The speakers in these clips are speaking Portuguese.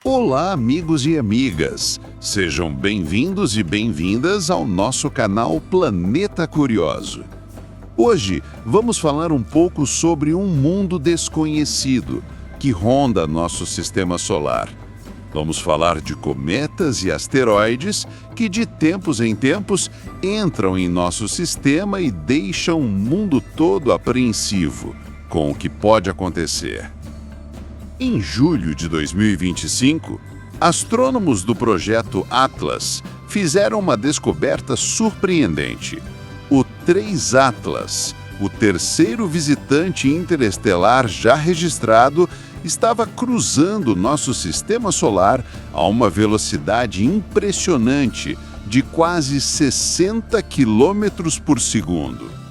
Olá, amigos e amigas! Sejam bem-vindos e bem-vindas ao nosso canal Planeta Curioso. Hoje vamos falar um pouco sobre um mundo desconhecido que ronda nosso sistema solar. Vamos falar de cometas e asteroides que de tempos em tempos entram em nosso sistema e deixam o mundo todo apreensivo com o que pode acontecer. Em julho de 2025, astrônomos do projeto Atlas fizeram uma descoberta surpreendente. O 3 Atlas, o terceiro visitante interestelar já registrado, estava cruzando nosso sistema solar a uma velocidade impressionante de quase 60 quilômetros por segundo.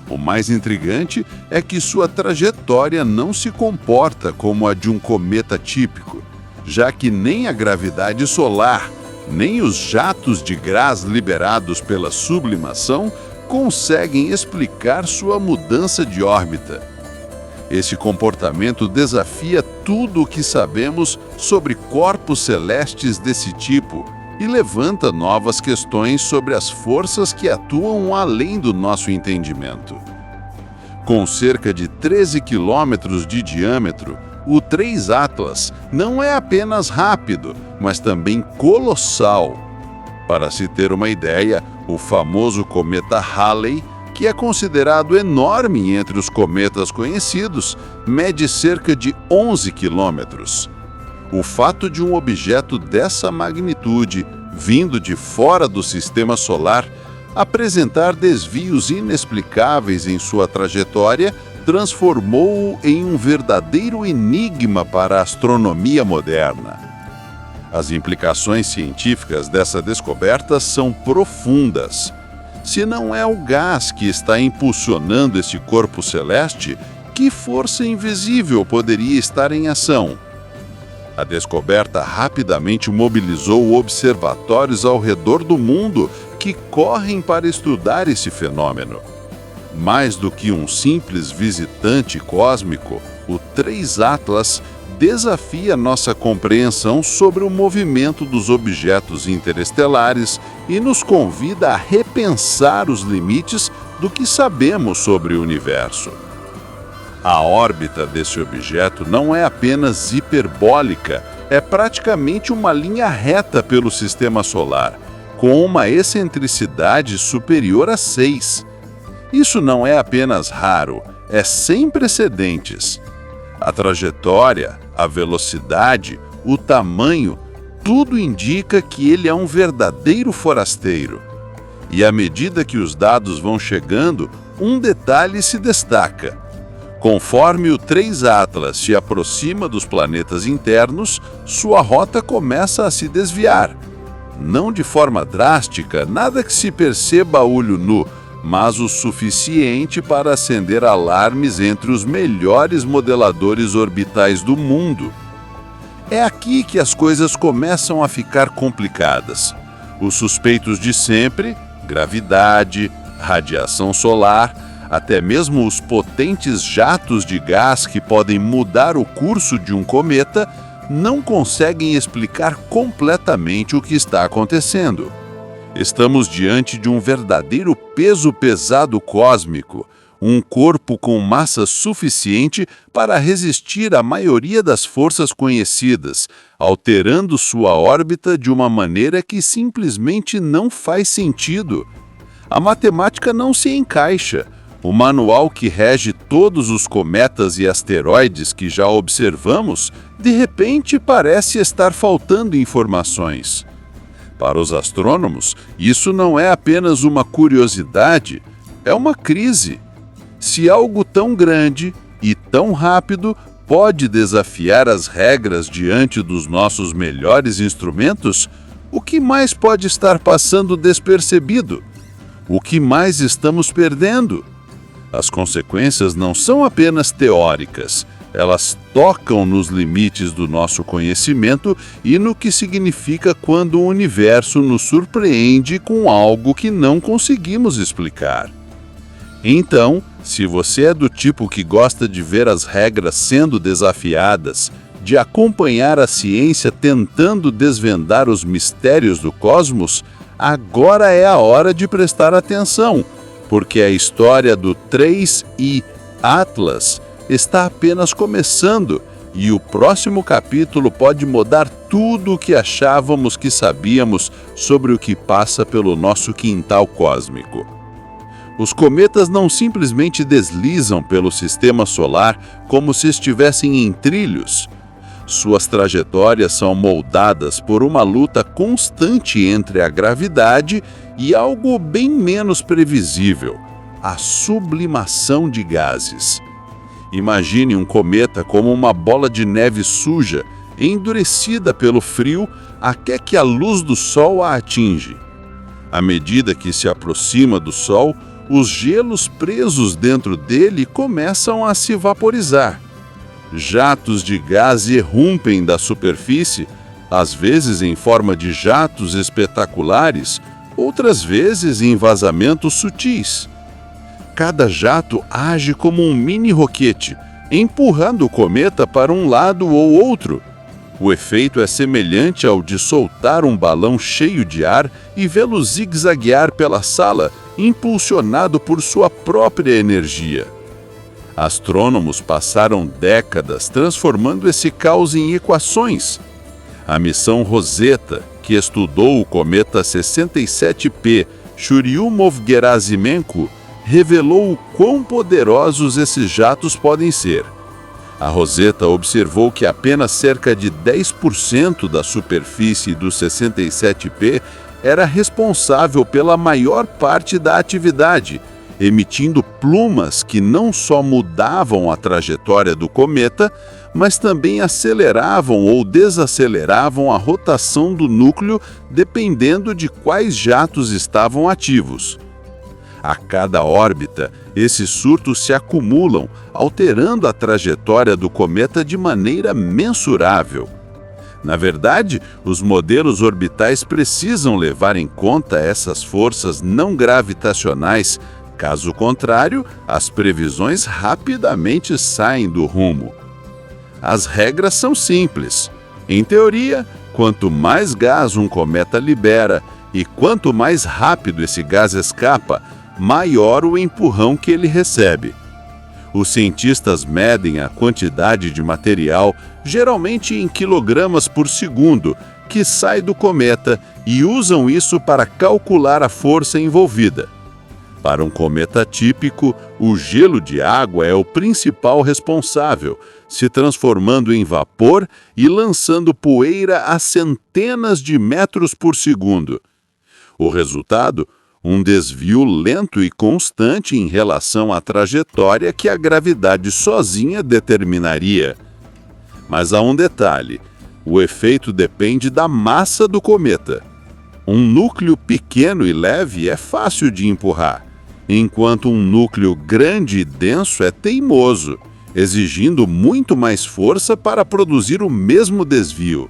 O mais intrigante é que sua trajetória não se comporta como a de um cometa típico, já que nem a gravidade solar, nem os jatos de gás liberados pela sublimação conseguem explicar sua mudança de órbita. Esse comportamento desafia tudo o que sabemos sobre corpos celestes desse tipo e levanta novas questões sobre as forças que atuam além do nosso entendimento. Com cerca de 13 quilômetros de diâmetro, o 3 Atlas não é apenas rápido, mas também colossal. Para se ter uma ideia, o famoso cometa Halley, que é considerado enorme entre os cometas conhecidos, mede cerca de 11 quilômetros. O fato de um objeto dessa magnitude, vindo de fora do sistema solar, apresentar desvios inexplicáveis em sua trajetória, transformou-o em um verdadeiro enigma para a astronomia moderna. As implicações científicas dessa descoberta são profundas. Se não é o gás que está impulsionando esse corpo celeste, que força invisível poderia estar em ação? A descoberta rapidamente mobilizou observatórios ao redor do mundo que correm para estudar esse fenômeno. Mais do que um simples visitante cósmico, o 3 Atlas desafia nossa compreensão sobre o movimento dos objetos interestelares e nos convida a repensar os limites do que sabemos sobre o universo. A órbita desse objeto não é apenas hiperbólica, é praticamente uma linha reta pelo sistema solar, com uma excentricidade superior a 6. Isso não é apenas raro, é sem precedentes. A trajetória, a velocidade, o tamanho, tudo indica que ele é um verdadeiro forasteiro. E à medida que os dados vão chegando, um detalhe se destaca. Conforme o 3 Atlas se aproxima dos planetas internos, sua rota começa a se desviar. Não de forma drástica, nada que se perceba a olho nu, mas o suficiente para acender alarmes entre os melhores modeladores orbitais do mundo. É aqui que as coisas começam a ficar complicadas. Os suspeitos de sempre, gravidade, radiação solar, até mesmo os potentes jatos de gás que podem mudar o curso de um cometa, não conseguem explicar completamente o que está acontecendo. Estamos diante de um verdadeiro peso pesado cósmico, um corpo com massa suficiente para resistir à maioria das forças conhecidas, alterando sua órbita de uma maneira que simplesmente não faz sentido. A matemática não se encaixa. O manual que rege todos os cometas e asteroides que já observamos, de repente parece estar faltando informações. Para os astrônomos, isso não é apenas uma curiosidade, é uma crise. Se algo tão grande e tão rápido pode desafiar as regras diante dos nossos melhores instrumentos, o que mais pode estar passando despercebido? O que mais estamos perdendo? As consequências não são apenas teóricas, elas tocam nos limites do nosso conhecimento e no que significa quando o universo nos surpreende com algo que não conseguimos explicar. Então, se você é do tipo que gosta de ver as regras sendo desafiadas, de acompanhar a ciência tentando desvendar os mistérios do cosmos, agora é a hora de prestar atenção, porque a história do 3I Atlas está apenas começando e o próximo capítulo pode mudar tudo o que achávamos que sabíamos sobre o que passa pelo nosso quintal cósmico. Os cometas não simplesmente deslizam pelo sistema solar como se estivessem em trilhos. Suas trajetórias são moldadas por uma luta constante entre a gravidade e algo bem menos previsível: a sublimação de gases. Imagine um cometa como uma bola de neve suja, endurecida pelo frio até que a luz do Sol a atinge. À medida que se aproxima do Sol, os gelos presos dentro dele começam a se vaporizar. Jatos de gás irrompem da superfície, às vezes em forma de jatos espetaculares, outras vezes em vazamentos sutis. Cada jato age como um mini-roquete, empurrando o cometa para um lado ou outro. O efeito é semelhante ao de soltar um balão cheio de ar e vê-lo zigue-zaguear pela sala, impulsionado por sua própria energia. Astrônomos passaram décadas transformando esse caos em equações. A missão Rosetta, que estudou o cometa 67P Churyumov-Gerasimenko, revelou o quão poderosos esses jatos podem ser. A Rosetta observou que apenas cerca de 10% da superfície do 67P era responsável pela maior parte da atividade, emitindo plumas que não só mudavam a trajetória do cometa, mas também aceleravam ou desaceleravam a rotação do núcleo dependendo de quais jatos estavam ativos. A cada órbita, esses surtos se acumulam, alterando a trajetória do cometa de maneira mensurável. Na verdade, os modelos orbitais precisam levar em conta essas forças não gravitacionais. Caso contrário, as previsões rapidamente saem do rumo. As regras são simples. Em teoria, quanto mais gás um cometa libera e quanto mais rápido esse gás escapa, maior o empurrão que ele recebe. Os cientistas medem a quantidade de material, geralmente em quilogramas por segundo, que sai do cometa e usam isso para calcular a força envolvida. Para um cometa típico, o gelo de água é o principal responsável, se transformando em vapor e lançando poeira a centenas de metros por segundo. O resultado? Um desvio lento e constante em relação à trajetória que a gravidade sozinha determinaria. Mas há um detalhe: o efeito depende da massa do cometa. Um núcleo pequeno e leve é fácil de empurrar, enquanto um núcleo grande e denso é teimoso, exigindo muito mais força para produzir o mesmo desvio.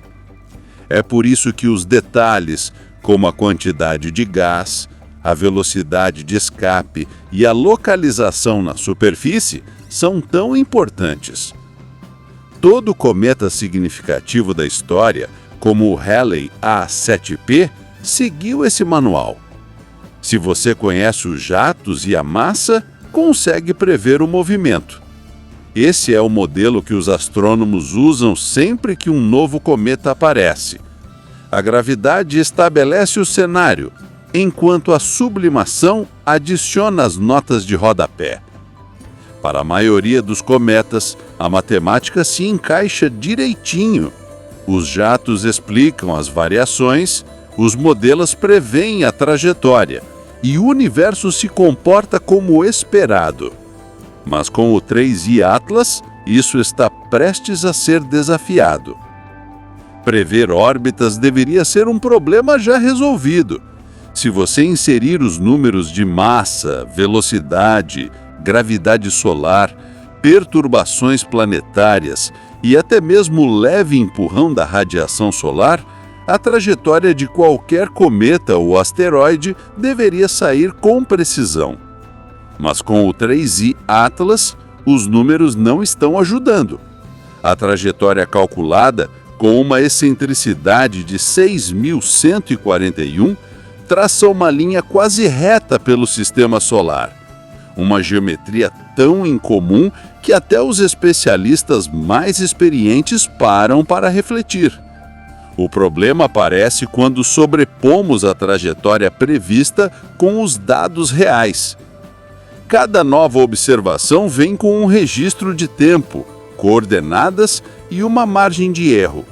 É por isso que os detalhes, como a quantidade de gás, a velocidade de escape e a localização na superfície, são tão importantes. Todo cometa significativo da história, como o Halley A7P, seguiu esse manual. Se você conhece os jatos e a massa, consegue prever o movimento. Esse é o modelo que os astrônomos usam sempre que um novo cometa aparece. A gravidade estabelece o cenário, enquanto a sublimação adiciona as notas de rodapé. Para a maioria dos cometas, a matemática se encaixa direitinho. Os jatos explicam as variações, os modelos preveem a trajetória, e o universo se comporta como esperado. Mas com o 3I Atlas, isso está prestes a ser desafiado. Prever órbitas deveria ser um problema já resolvido. Se você inserir os números de massa, velocidade, gravidade solar, perturbações planetárias e até mesmo o leve empurrão da radiação solar, a trajetória de qualquer cometa ou asteroide deveria sair com precisão. Mas com o 3I Atlas, os números não estão ajudando. A trajetória calculada, com uma excentricidade de 6.141, traça uma linha quase reta pelo sistema solar. Uma geometria tão incomum que até os especialistas mais experientes param para refletir. O problema aparece quando sobrepomos a trajetória prevista com os dados reais. Cada nova observação vem com um registro de tempo, coordenadas e uma margem de erro.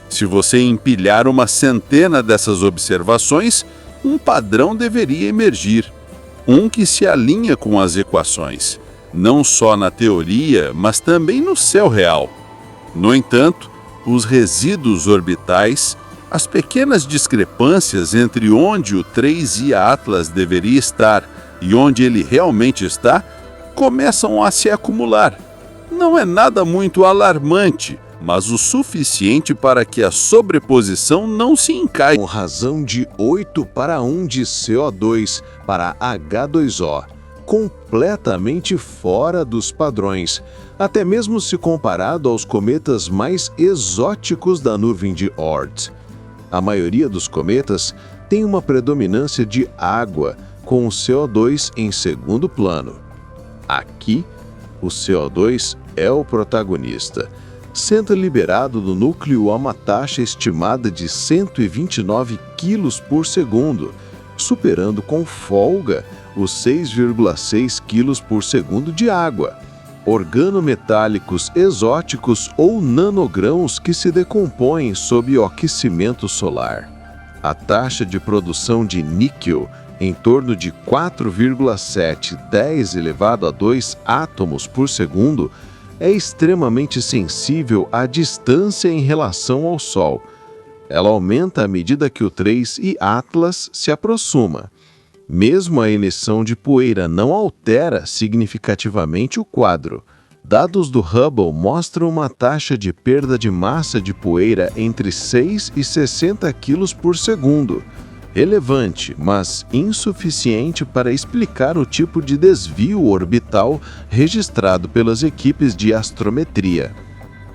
Se você empilhar uma centena dessas observações, um padrão deveria emergir, um que se alinha com as equações, não só na teoria, mas também no céu real. No entanto, os resíduos orbitais, as pequenas discrepâncias entre onde o 3I Atlas deveria estar e onde ele realmente está, começam a se acumular. Não é nada muito alarmante, mas o suficiente para que a sobreposição não se encaixe. Com razão de 8:1 de CO2 para H2O, completamente fora dos padrões, até mesmo se comparado aos cometas mais exóticos da nuvem de Oort. A maioria dos cometas tem uma predominância de água, com o CO2 em segundo plano. Aqui, o CO2 é o protagonista, sendo liberado do núcleo a uma taxa estimada de 129 quilos por segundo, superando com folga os 6,6 quilos por segundo de água. Organometálicos exóticos ou nanogrãos que se decompõem sob o aquecimento solar. A taxa de produção de níquel, em torno de 4,710 elevado a 2 átomos por segundo, é extremamente sensível à distância em relação ao Sol. Ela aumenta à medida que o 3I Atlas se aproxima. Mesmo a emissão de poeira não altera significativamente o quadro. Dados do Hubble mostram uma taxa de perda de massa de poeira entre 6 e 60 quilos por segundo. Relevante, mas insuficiente para explicar o tipo de desvio orbital registrado pelas equipes de astrometria.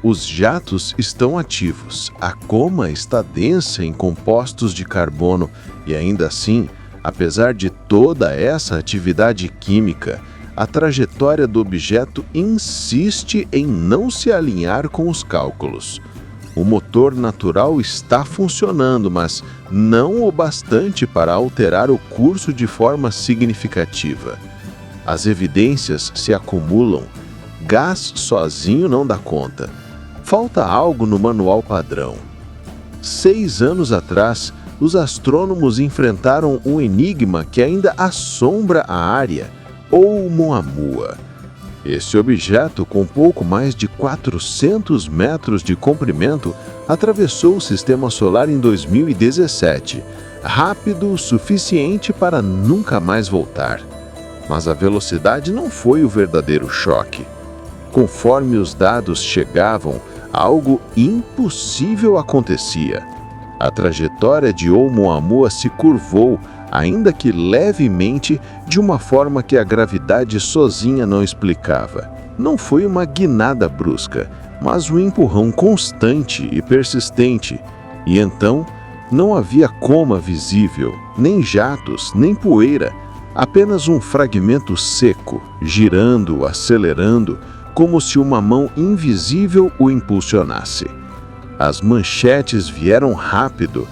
Os jatos estão ativos, a coma está densa em compostos de carbono e ainda assim, apesar de toda essa atividade química, a trajetória do objeto insiste em não se alinhar com os cálculos. O motor natural está funcionando, mas não o bastante para alterar o curso de forma significativa. As evidências se acumulam. Gás sozinho não dá conta. Falta algo no manual padrão. 6 anos atrás, os astrônomos enfrentaram um enigma que ainda assombra a área, Oumuamua. Esse objeto, com pouco mais de 400 metros de comprimento, atravessou o Sistema Solar em 2017, rápido o suficiente para nunca mais voltar. Mas a velocidade não foi o verdadeiro choque. Conforme os dados chegavam, algo impossível acontecia. A trajetória de Oumuamua se curvou, ainda que levemente, de uma forma que a gravidade sozinha não explicava. Não foi uma guinada brusca, mas um empurrão constante e persistente. E então, não havia coma visível, nem jatos, nem poeira, apenas um fragmento seco, girando, acelerando, como se uma mão invisível o impulsionasse. As manchetes vieram rápido.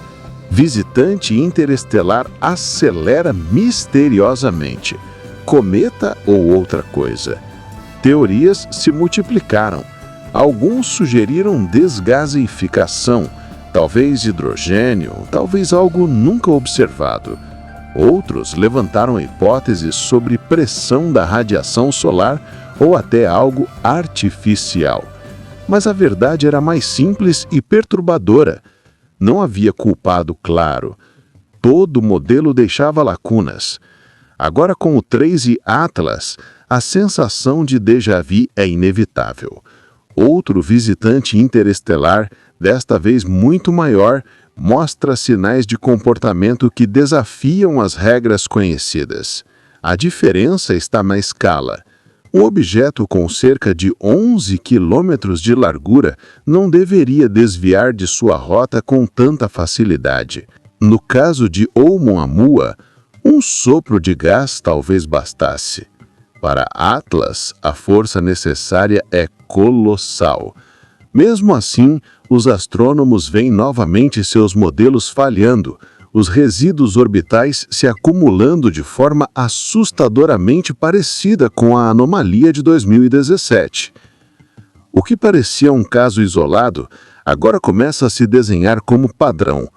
Visitante interestelar acelera misteriosamente. Cometa ou outra coisa? Teorias se multiplicaram. Alguns sugeriram desgasificação, talvez hidrogênio, talvez algo nunca observado. Outros levantaram hipóteses sobre pressão da radiação solar ou até algo artificial. Mas a verdade era mais simples e perturbadora. Não havia culpado claro. Todo modelo deixava lacunas. Agora, com o 3I Atlas, a sensação de déjà-vu é inevitável. Outro visitante interestelar, desta vez muito maior, mostra sinais de comportamento que desafiam as regras conhecidas. A diferença está na escala. Um objeto com cerca de 11 quilômetros de largura não deveria desviar de sua rota com tanta facilidade. No caso de Oumuamua, um sopro de gás talvez bastasse. Para Atlas, a força necessária é colossal. Mesmo assim, os astrônomos veem novamente seus modelos falhando, os resíduos orbitais se acumulando de forma assustadoramente parecida com a anomalia de 2017. O que parecia um caso isolado, agora começa a se desenhar como padrão.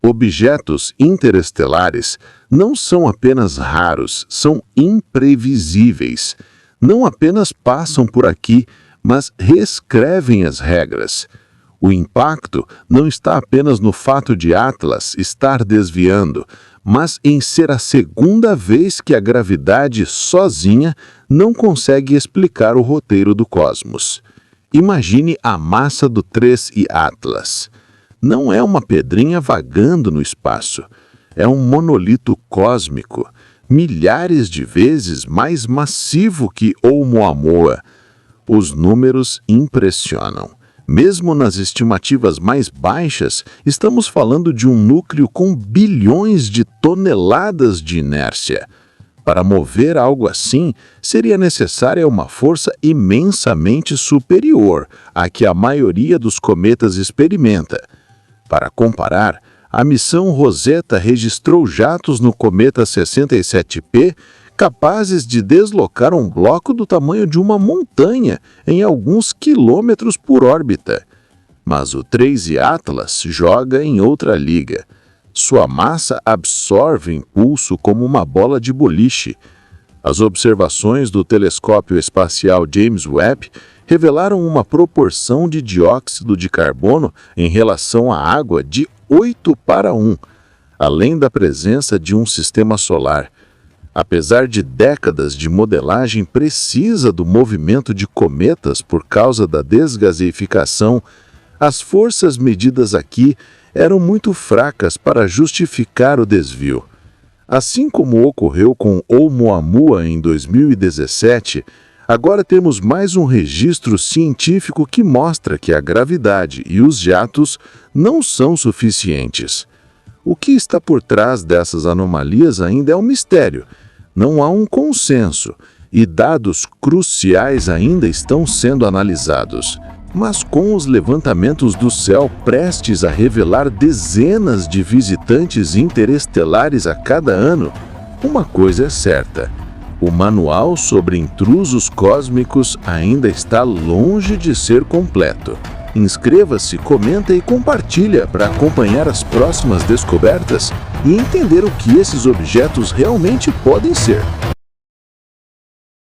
Objetos interestelares não são apenas raros, são imprevisíveis. Não apenas passam por aqui, mas reescrevem as regras. O impacto não está apenas no fato de Atlas estar desviando, mas em ser a segunda vez que a gravidade sozinha não consegue explicar o roteiro do cosmos. Imagine a massa do 3I Atlas. Não é uma pedrinha vagando no espaço. É um monolito cósmico, milhares de vezes mais massivo que Oumuamua. Os números impressionam. Mesmo nas estimativas mais baixas, estamos falando de um núcleo com bilhões de toneladas de inércia. Para mover algo assim, seria necessária uma força imensamente superior à que a maioria dos cometas experimenta. Para comparar, a missão Rosetta registrou jatos no cometa 67P capazes de deslocar um bloco do tamanho de uma montanha em alguns quilômetros por órbita. Mas o 3I Atlas joga em outra liga. Sua massa absorve impulso como uma bola de boliche. As observações do telescópio espacial James Webb revelaram uma proporção de dióxido de carbono em relação à água de 8:1, além da presença de um sistema solar. Apesar de décadas de modelagem precisa do movimento de cometas por causa da desgaseificação, as forças medidas aqui eram muito fracas para justificar o desvio. Assim como ocorreu com Oumuamua em 2017, agora temos mais um registro científico que mostra que a gravidade e os jatos não são suficientes. O que está por trás dessas anomalias ainda é um mistério. Não há um consenso e dados cruciais ainda estão sendo analisados. Mas com os levantamentos do céu prestes a revelar dezenas de visitantes interestelares a cada ano, uma coisa é certa: o manual sobre intrusos cósmicos ainda está longe de ser completo. Inscreva-se, comenta e compartilha para acompanhar as próximas descobertas e entender o que esses objetos realmente podem ser.